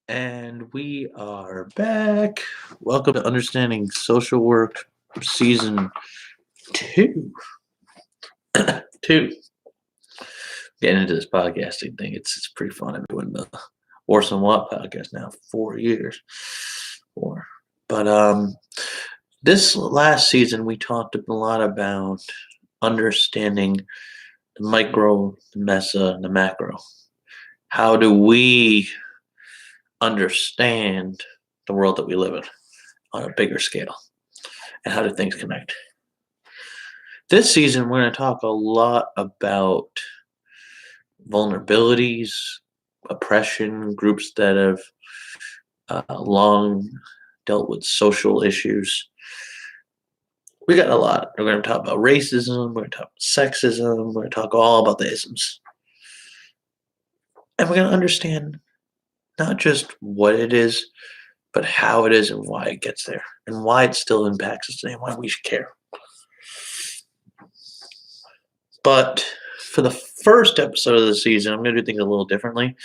And we are back. Welcome to Understanding Social Work Season 2. 2. Getting into this podcasting thing, it's pretty fun. I've been doing the Orson Watt podcast now for 4 years. 4. But this last season, we talked a lot about understanding the micro, the meso, and the macro. How do we understand the world that we live in on a bigger scale? And how do things connect? This season, we're going to talk a lot about vulnerabilities, oppression, groups that have long dealt with social issues. We got a lot. We're going to talk about racism, we're going to talk about sexism, we're going to talk all about the isms. And we're going to understand not just what it is, but how it is and why it gets there, and why it still impacts us today, and why we should care. But for the first episode of the season, I'm going to do things a little differently.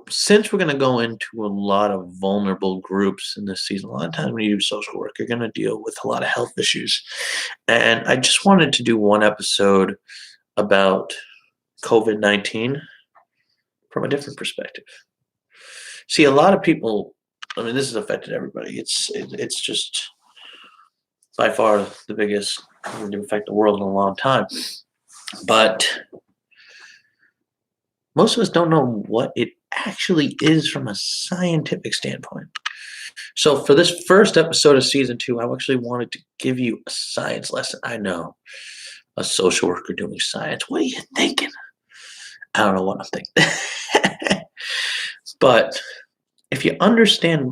Since we're going to go into a lot of vulnerable groups in this season, a lot of times when you do social work, you're going to deal with a lot of health issues. And I just wanted to do one episode about COVID-19 from a different perspective. See, a lot of people, this has affected everybody. It's just by far the biggest thing to affect the world in a long time. But most of us don't know what it actually is from a scientific standpoint. So for this first episode of season 2, I actually wanted to give you a science lesson. I know, a social worker doing science. What are you thinking? I don't know what I'm thinking. But if you understand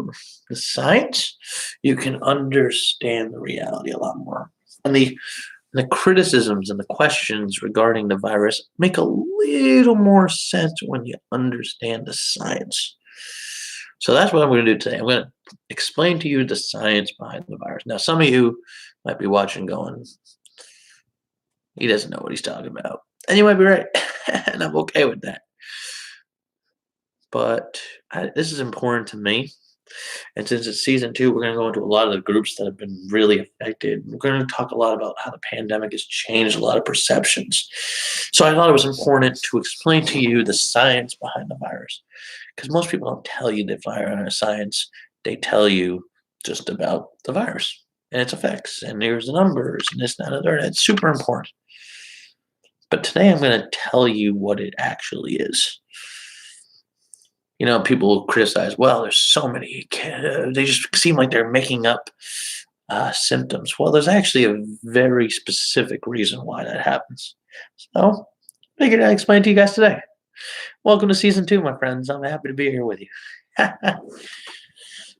the science, you can understand the reality a lot more. And the criticisms and the questions regarding the virus make a little more sense when you understand the science. So that's what I'm going to do today. I'm going to explain to you the science behind the virus. Now, some of you might be watching going, he doesn't know what he's talking about. And you might be right. And I'm okay with that. But this is important to me. And since it's season 2, we're going to go into a lot of the groups that have been really affected. We're going to talk a lot about how the pandemic has changed a lot of perceptions. So I thought it was important to explain to you the science behind the virus. Because most people don't tell you the virus science. They tell you just about the virus and its effects. And here's the numbers and this, that, and the other. It's super important. But today I'm going to tell you what it actually is. You know, people criticize, well, there's so many, they just seem like they're making up symptoms. Well, there's actually a very specific reason why that happens. So, I figured I'd explain to you guys today. Welcome to season 2, my friends. I'm happy to be here with you.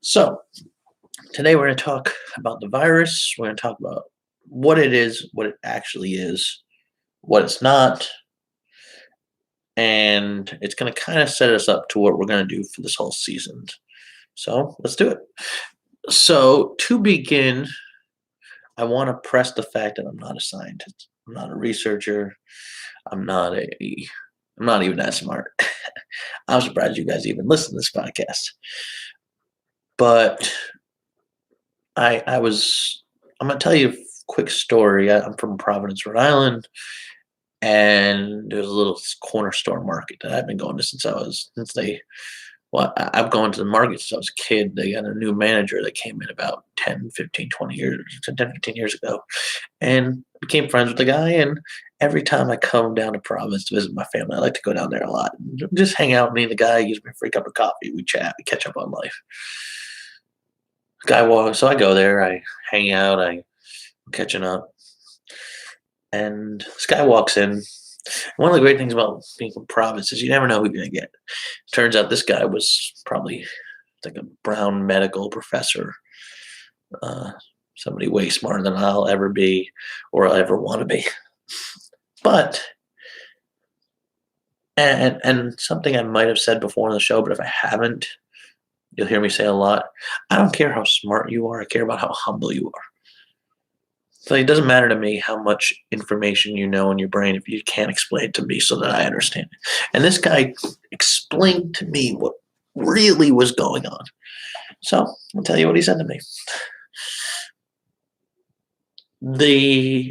So, today we're going to talk about the virus. We're going to talk about what it is, what it actually is, what it's not, and it's going to kind of set us up to what we're going to do for this whole season. So let's do it. So to begin, I want to press the fact that I'm not a scientist. I'm not a researcher. I'm not even that smart. I'm surprised you guys even listen to this podcast. But I'm going to tell you a quick story. I'm from Providence, Rhode Island. And there's a little corner store market that I've been going to I've gone to the market since I was a kid. They got a new manager that came in about 10, 15 years ago, and became friends with the guy. And every time I come down to Providence to visit my family, I like to go down there a lot and just hang out. Me and the guy, he gives me a free cup of coffee. We chat, we catch up on life. So I go there, I hang out, I'm catching up. And this guy walks in. One of the great things about being from Providence is you never know who you're going to get. Turns out this guy was probably like a Brown medical professor, somebody way smarter than I'll ever be or I'll ever want to be. But, and something I might have said before on the show, but if I haven't, you'll hear me say a lot. I don't care how smart you are. I care about how humble you are. So it doesn't matter to me how much information you know in your brain if you can't explain it to me so that I understand it. And this guy explained to me what really was going on. So I'll tell you what he said to me.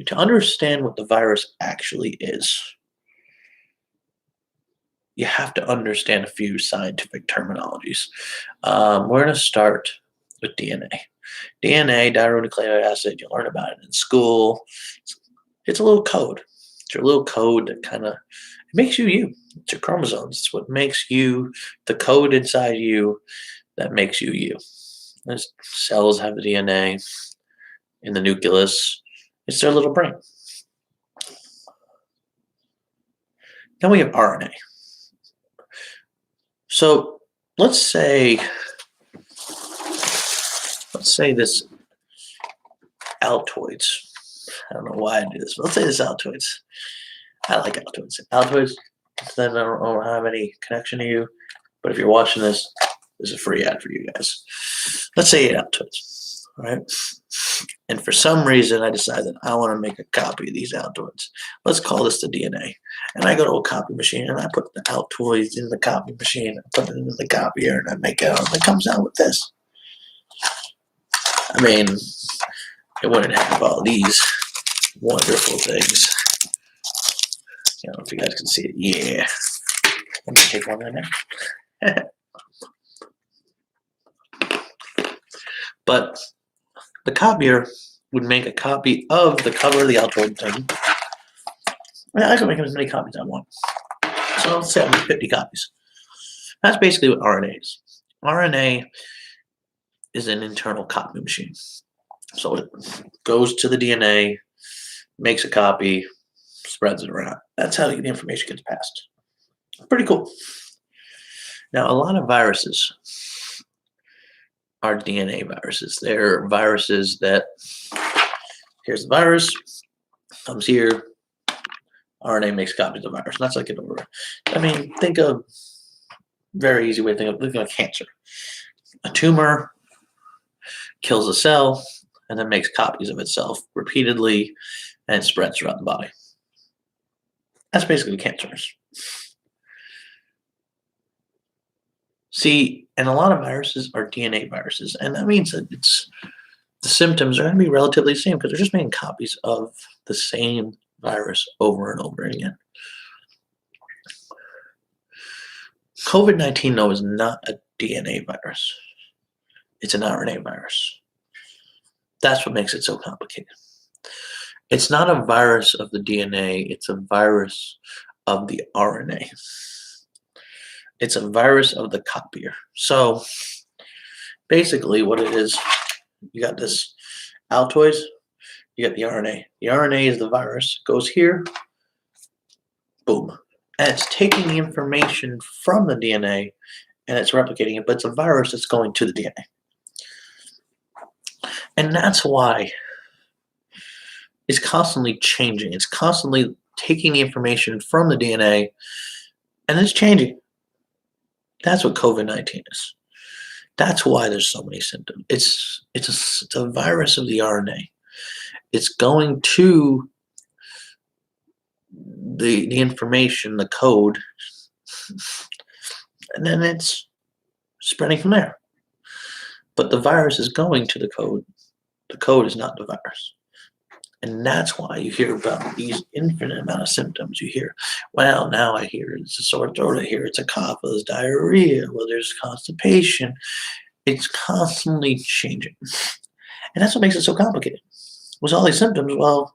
To understand what the virus actually is, you have to understand a few scientific terminologies. We're going to start with DNA. DNA, dinucleic acid, you learn about it in school. It's a little code. It's your little code that kind of makes you you. It's your chromosomes. It's what makes you, the code inside you that makes you you. Those cells have DNA in the nucleus. It's their little brain. Then we have RNA. So let's say this Altoids. I don't know why I do this, but let's say this Altoids. I like Altoids. Altoids, then I don't have any connection to you, but if you're watching this, there's a free ad for you guys. Let's say 8 Altoids, right? And for some reason, I decided I want to make a copy of these Altoids. Let's call this the DNA. And I go to a copy machine and I put the Altoids in the copy machine. I put it into the copier and I make it out. And it comes out with this. I mean, it wouldn't have all these wonderful things. I don't know if you guys can see it. Yeah. Let me take one right now. But the copier would make a copy of the cover of the Altoid thing. I can make as many copies as I want. So let's say I make 50 copies. That's basically what RNA is. RNA is an internal copy machine. So it goes to the DNA, makes a copy, spreads it around. That's how the information gets passed. Pretty cool. Now, a lot of viruses are DNA viruses. They're viruses that, here's the virus, comes here, RNA makes copies of the virus. And that's like it over. I mean, think of, very easy way to think of cancer. A tumor kills a cell and then makes copies of itself repeatedly and it spreads throughout the body. That's basically cancer is. See, and a lot of viruses are DNA viruses, and that means that the symptoms are going to be relatively the same because they're just making copies of the same virus over and over again. COVID-19, though, is not a DNA virus. It's an RNA virus. That's what makes it so complicated. It's not a virus of the DNA, it's a virus of the RNA. It's a virus of the copier. So basically what it is, you got this Altoids, you got the RNA. The RNA is the virus, goes here, boom. And it's taking the information from the DNA and it's replicating it, but it's a virus that's going to the DNA. And that's why it's constantly changing. It's constantly taking the information from the DNA and it's changing. That's what COVID-19 is. That's why there's so many symptoms. It's a virus of the RNA. It's going to the information, the code, and then it's spreading from there. But the virus is going to the code. The code is not the virus. And that's why you hear about these infinite amount of symptoms. You hear, well, now I hear it's a sore throat. I hear it's a cough. Well, there's diarrhea. Well, there's constipation. It's constantly changing. And that's what makes it so complicated. With all these symptoms, well,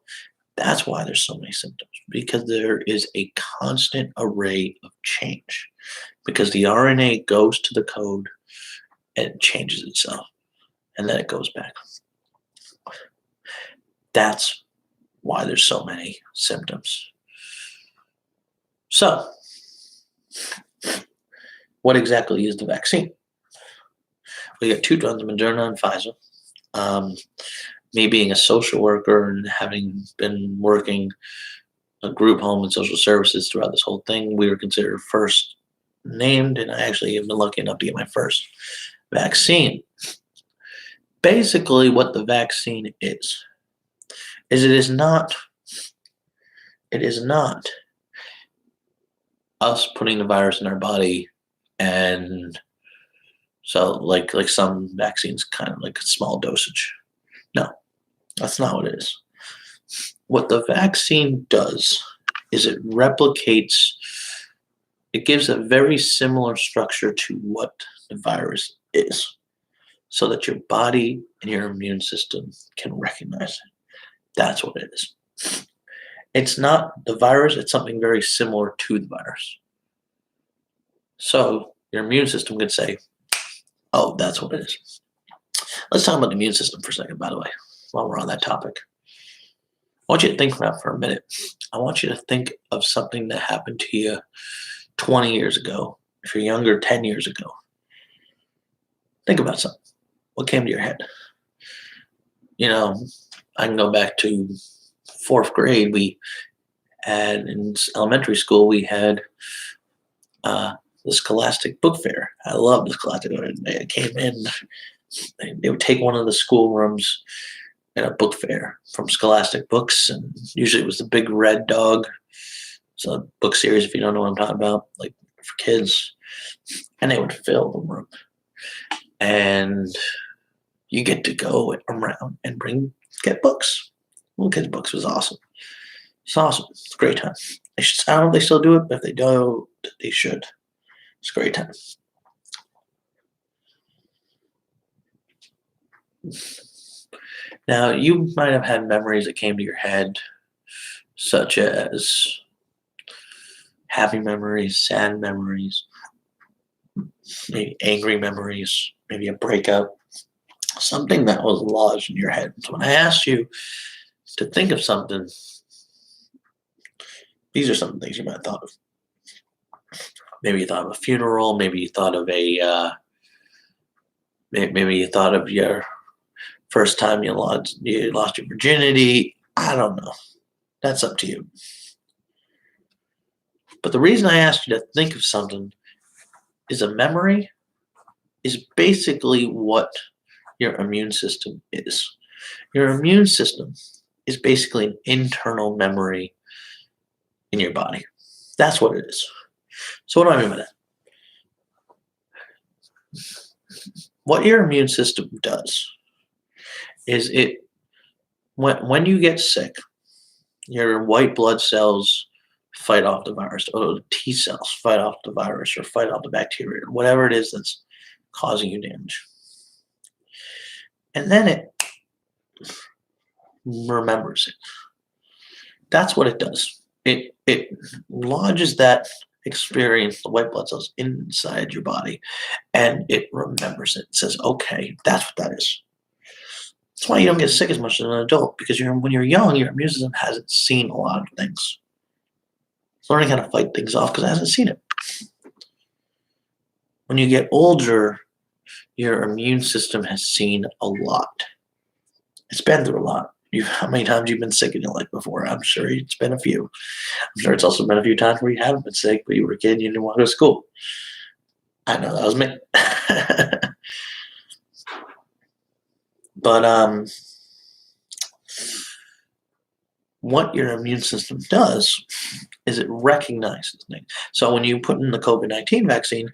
that's why there's so many symptoms. Because there is a constant array of change. Because the RNA goes to the code and it changes itself. And then it goes back. That's why there's so many symptoms. So, what exactly is the vaccine? We got 2 drugs, Moderna and Pfizer. Me being a social worker and having been working a group home and social services throughout this whole thing, we were considered first named, and I actually have been lucky enough to get my first vaccine. Basically, what the vaccine is, is it is not us putting the virus in our body, and so like some vaccines, kind of like a small dosage. No, that's not what it is. What the vaccine does is it replicates, it gives a very similar structure to what the virus is, so that your body and your immune system can recognize it. That's what it is. It's not the virus, it's something very similar to the virus. So your immune system can say, oh, that's what it is. Let's talk about the immune system for a second, by the way, while we're on that topic. I want you to think about it for a minute. I want you to think of something that happened to you 20 years ago. If you're younger, 10 years ago. Think about something. What came to your head? I can go back to fourth grade. We had, in elementary school, we had the Scholastic Book Fair. I love the Scholastic Book Fair. They came in, they would take one of the schoolrooms at a book fair from Scholastic Books, and usually it was the Big Red Dog. It's a book series, if you don't know what I'm talking about, like for kids. And they would fill the room. And you get to go around and get books. Little kids' books. It was awesome. It's awesome. It's a great time. I don't know if they still do it, but if they don't, they should. It's a great time. Now, you might have had memories that came to your head, such as happy memories, sad memories, maybe angry memories, maybe a breakup, something that was lodged in your head. So when I asked you to think of something, these are some things you might have thought of. Maybe you thought of a funeral. Maybe you thought of maybe you thought of your first time you lost your virginity. I don't know. That's up to you. But the reason I asked you to think of something is a memory is basically what your immune system is. Your immune system is basically an internal memory in your body. That's what it is. So what do I mean by that? What your immune system does is when you get sick, your white blood cells fight off the virus, or the T cells fight off the virus, or fight off the bacteria, or whatever it is that's causing you damage. And then it remembers it. That's what it does. It lodges that experience, the white blood cells, inside your body, and it remembers it. It says, okay, that's what that is. That's why you don't get sick as much as an adult, because when you're young, your immune system hasn't seen a lot of things. It's learning how to fight things off because it hasn't seen it. When you get older, your immune system has seen a lot. It's been through a lot. How many times you've been sick in your life before? I'm sure it's been a few. I'm sure it's also been a few times where you haven't been sick, but you were a kid and you didn't want to go to school. I know that was me. But what your immune system does is it recognizes things. So when you put in the COVID-19 vaccine,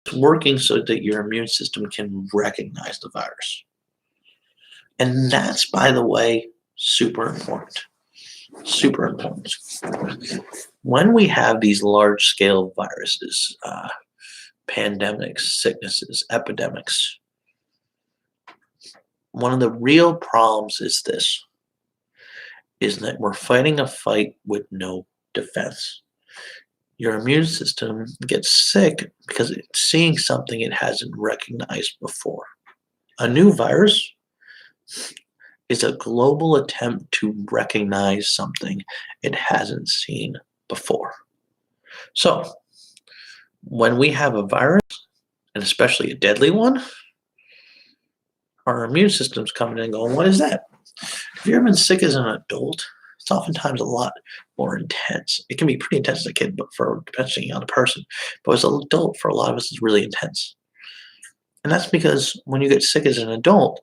it's working so that your immune system can recognize the virus. And that's, by the way, super important. Super important. When we have these large-scale viruses, pandemics, sicknesses, epidemics, one of the real problems is that we're fighting a fight with no defense. Your immune system gets sick because it's seeing something it hasn't recognized before. A new virus is a global attempt to recognize something it hasn't seen before. So, when we have a virus, and especially a deadly one, our immune system's coming in and going, what is that? If you've ever been sick as an adult, it's oftentimes a lot more intense. It can be pretty intense as a kid, but depending on the person. But as an adult, for a lot of us, it's really intense. And that's because when you get sick as an adult,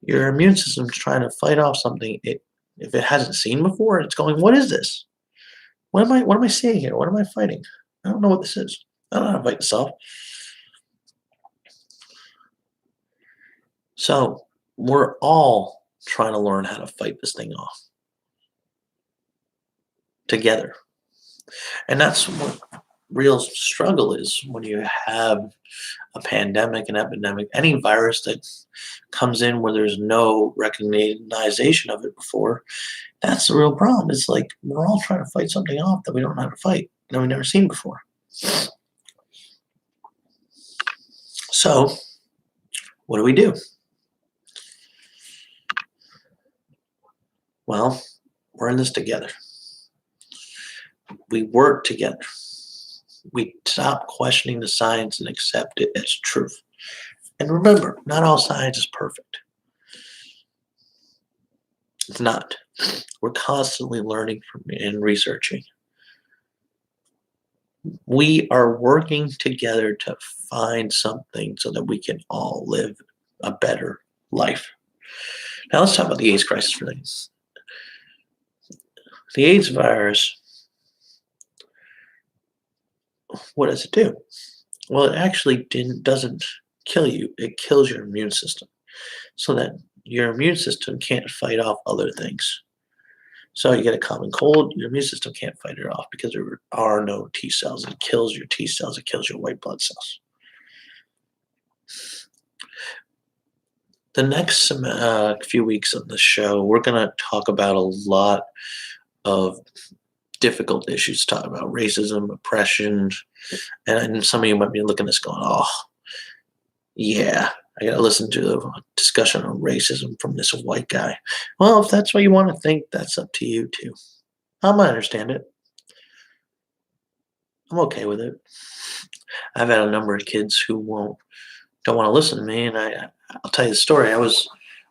your immune system's trying to fight off something it if it hasn't seen before, it's going, what is this? What am I seeing here? What am I fighting? I don't know what this is. I don't know how to fight this off. So we're all trying to learn how to fight this thing off together. And that's what real struggle is when you have a pandemic, an epidemic, any virus that comes in where there's no recognition of it before. That's the real problem. It's like we're all trying to fight something off that we don't know how to fight, that we've never seen before. So, what do we do? Well, we're in this together. We work together. We stop questioning the science and accept it as truth. And remember, not all science is perfect. It's not. We're constantly learning from and researching. We are working together to find something so that we can all live a better life. Now let's talk about the AIDS crisis for things. The AIDS virus, what does it do? Well, it actually doesn't kill you. It kills your immune system so that your immune system can't fight off other things. So you get a common cold, your immune system can't fight it off because there are no T cells. It kills your T cells. It kills your white blood cells. The next few weeks of the show, we're going to talk about a lot of difficult issues. Talk about racism, oppression, and some of you might be looking at this going, oh, yeah, I got to listen to a discussion on racism from this white guy. Well, if that's what you want to think, that's up to you too. I might understand it. I'm okay with it. I've had a number of kids who don't want to listen to me, and I'll tell you the story. I was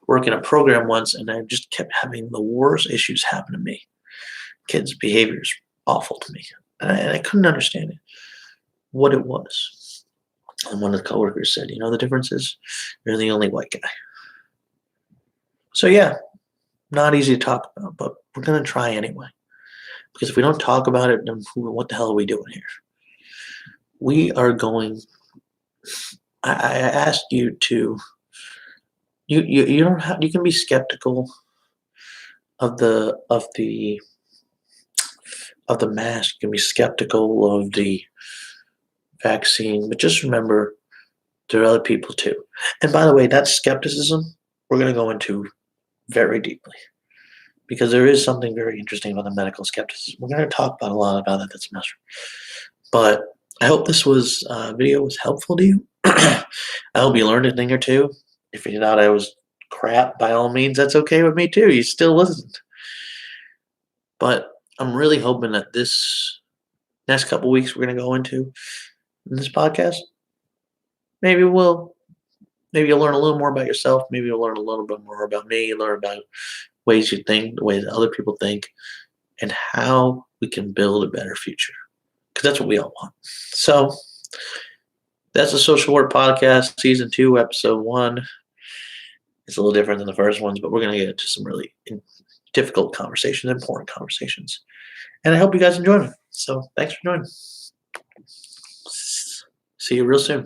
working a program once, and I just kept having the worst issues happen to me. Kids' behavior is awful to me, and I couldn't understand it, what it was. And one of the coworkers said, "You know, the difference is you're the only white guy." So yeah, not easy to talk about, but we're gonna try anyway. Because if we don't talk about it, then what the hell are we doing here? We are going. I asked you to. You don't have. You can be skeptical of the mask. You can be skeptical of the vaccine, but just remember there are other people too. And by the way, that skepticism we're going to go into very deeply because there is something very interesting about the medical skepticism. We're going to talk about a lot about that this semester. But I hope this video was helpful to you. I hope you learned a thing or two. If you thought I was crap, by all means, that's okay with me too. You still listened. But I'm really hoping that this next couple weeks we're going to go into in this podcast, maybe you'll learn a little more about yourself. Maybe you'll learn a little bit more about me, learn about ways you think, the ways that other people think, and how we can build a better future. Because that's what we all want. So that's the Social Work Podcast, Season 2, Episode 1. It's a little different than the first ones, but we're going to get into some really difficult conversations, important conversations. And I hope you guys enjoy them. So thanks for joining. See you real soon.